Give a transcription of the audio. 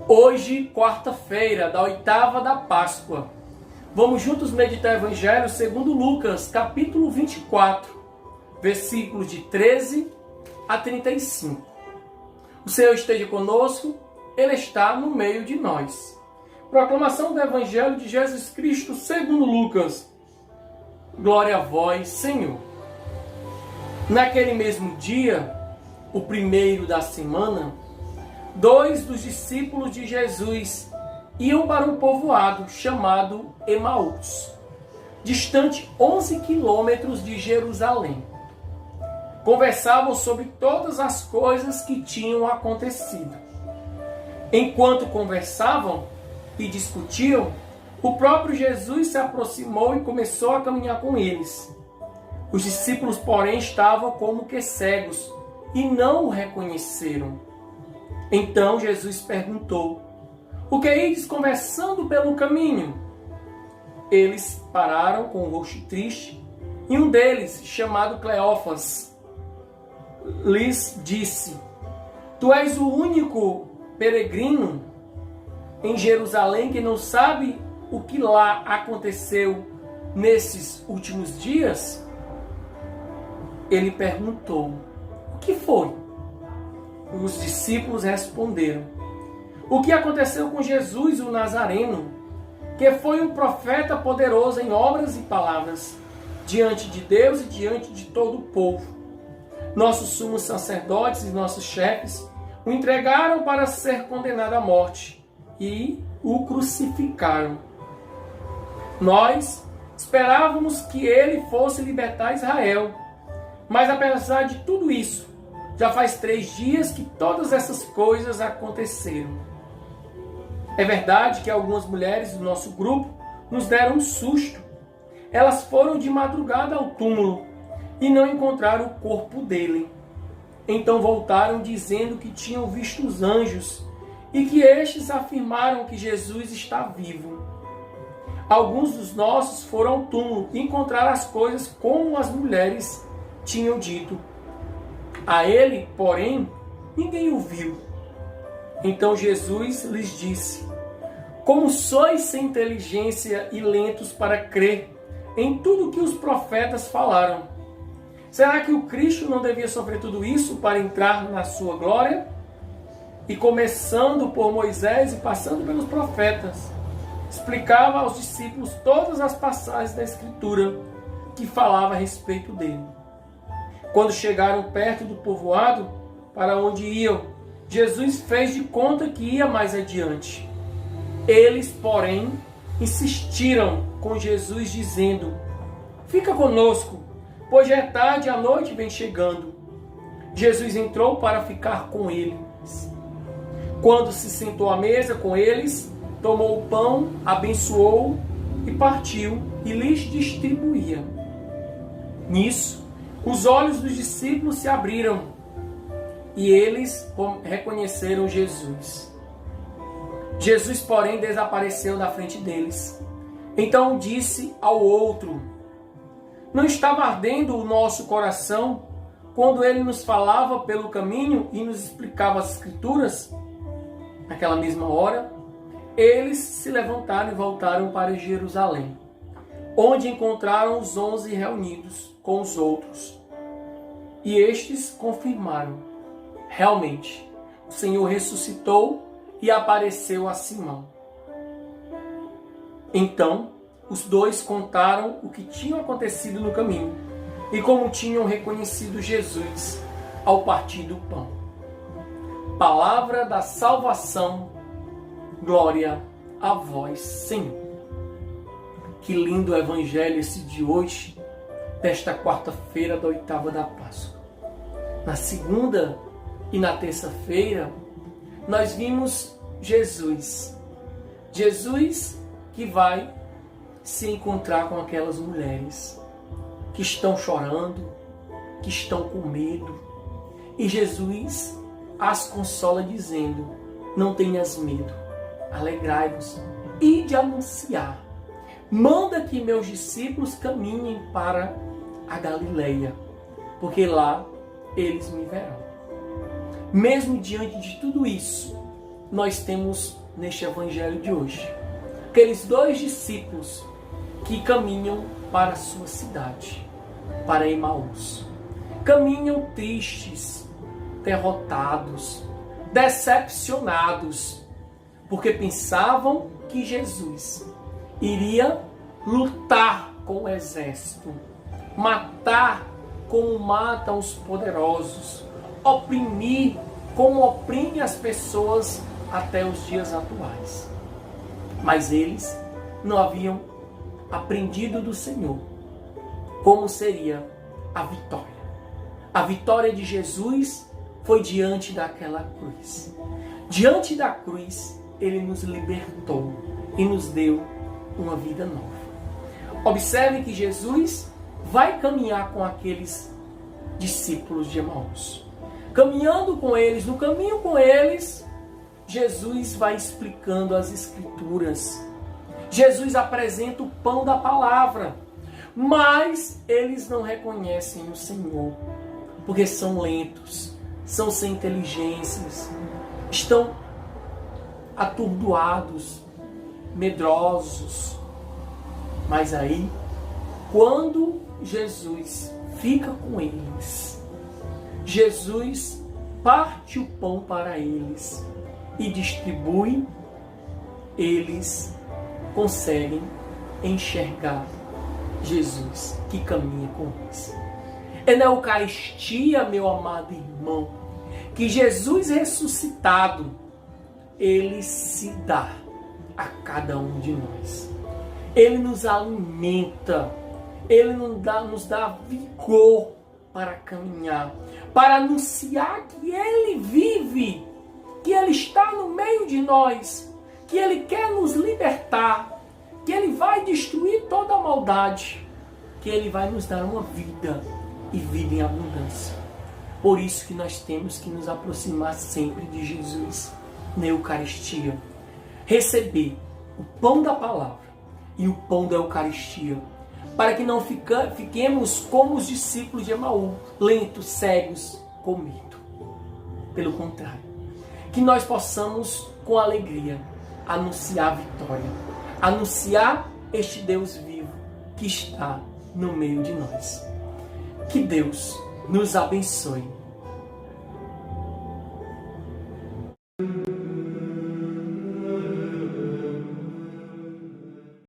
Hoje, quarta-feira, da oitava da Páscoa. Vamos juntos meditar o Evangelho segundo Lucas, capítulo 24, versículos de 13 a 35. O Senhor esteja conosco, Ele está no meio de nós. Proclamação do Evangelho de Jesus Cristo segundo Lucas. Glória a vós, Senhor. Naquele mesmo dia, o primeiro da semana, 2 dos discípulos de Jesus iam para um povoado chamado Emaús, distante 11 quilômetros de Jerusalém. Conversavam sobre todas as coisas que tinham acontecido. Enquanto conversavam e discutiam, o próprio Jesus se aproximou e começou a caminhar com eles. Os discípulos, porém, estavam como que cegos e não o reconheceram. Então Jesus perguntou: "O que ides conversando pelo caminho?" Eles pararam com o rosto triste, e um deles, chamado Cleófas, lhes disse: "Tu és o único peregrino em Jerusalém que não sabe o que lá aconteceu nesses últimos dias?" Ele perguntou: "O que foi?" Os discípulos responderam: "O que aconteceu com Jesus, o Nazareno, que foi um profeta poderoso em obras e palavras, diante de Deus e diante de todo o povo. Nossos sumos sacerdotes e nossos chefes o entregaram para ser condenado à morte e o crucificaram. Nós esperávamos que ele fosse libertar Israel, mas apesar de tudo isso, já faz 3 dias que todas essas coisas aconteceram. É verdade que algumas mulheres do nosso grupo nos deram um susto. Elas foram de madrugada ao túmulo e não encontraram o corpo dele. Então voltaram dizendo que tinham visto os anjos e que estes afirmaram que Jesus está vivo. Alguns dos nossos foram ao túmulo e encontraram as coisas como as mulheres tinham dito. A ele, porém, ninguém o viu." Então Jesus lhes disse: "Como sois sem inteligência e lentos para crer em tudo que os profetas falaram? Será que o Cristo não devia sofrer tudo isso para entrar na sua glória?" E começando por Moisés e passando pelos profetas, explicava aos discípulos todas as passagens da Escritura que falava a respeito dele. Quando chegaram perto do povoado para onde iam, Jesus fez de conta que ia mais adiante. Eles, porém, insistiram com Jesus, dizendo: "Fica conosco, pois já é tarde e a noite vem chegando." Jesus entrou para ficar com eles. Quando se sentou à mesa com eles, tomou o pão, abençoou e partiu e lhes distribuía. Nisso, os olhos dos discípulos se abriram e eles reconheceram Jesus. Jesus, porém, desapareceu da frente deles. Então disse ao outro: "Não estava ardendo o nosso coração quando ele nos falava pelo caminho e nos explicava as Escrituras?" Naquela mesma hora, eles se levantaram e voltaram para Jerusalém, onde encontraram os 11 reunidos com os outros. E estes confirmaram: realmente, o Senhor ressuscitou e apareceu a Simão. Então, os dois contaram o que tinha acontecido no caminho e como tinham reconhecido Jesus ao partir do pão. Palavra da salvação, glória a vós, Senhor. Que lindo evangelho esse de hoje, desta quarta-feira da oitava da Páscoa. Na segunda e na terça-feira, nós vimos Jesus. Jesus que vai se encontrar com aquelas mulheres que estão chorando, que estão com medo. E Jesus as consola dizendo: "Não tenhas medo, alegrai-vos, e de anunciar. Manda que meus discípulos caminhem para a Galileia, porque lá eles me verão." Mesmo diante de tudo isso, nós temos neste evangelho de hoje aqueles dois discípulos que caminham para a sua cidade, para Emaús. Caminham tristes, derrotados, decepcionados, porque pensavam que Jesus iria lutar com o exército, matar como matam os poderosos, oprimir como oprime as pessoas até os dias atuais. Mas eles não haviam aprendido do Senhor como seria a vitória. A vitória de Jesus foi diante daquela cruz. Diante da cruz, Ele nos libertou e nos deu uma vida nova. Observe que Jesus vai caminhar com aqueles discípulos de Emaús. Caminhando com eles, no caminho com eles, Jesus vai explicando as Escrituras. Jesus apresenta o pão da palavra, mas eles não reconhecem o Senhor, porque são lentos, são sem inteligências, estão atordoados, medrosos. Mas aí, quando Jesus fica com eles, Jesus parte o pão para eles e distribui, eles conseguem enxergar Jesus que caminha com eles. É na Eucaristia, meu amado irmão, que Jesus ressuscitado, Ele se dá a cada um de nós. Ele nos alimenta, Ele nos dá vigor para caminhar, para anunciar que Ele vive, que Ele está no meio de nós, que Ele quer nos libertar, que Ele vai destruir toda a maldade, que Ele vai nos dar uma vida e vida em abundância. Por isso que nós temos que nos aproximar sempre de Jesus na Eucaristia, receber o pão da palavra e o pão da Eucaristia, para que não fiquemos como os discípulos de Emaús, lentos, cegos, com medo. Pelo contrário, que nós possamos, com alegria, anunciar a vitória, anunciar este Deus vivo que está no meio de nós. Que Deus nos abençoe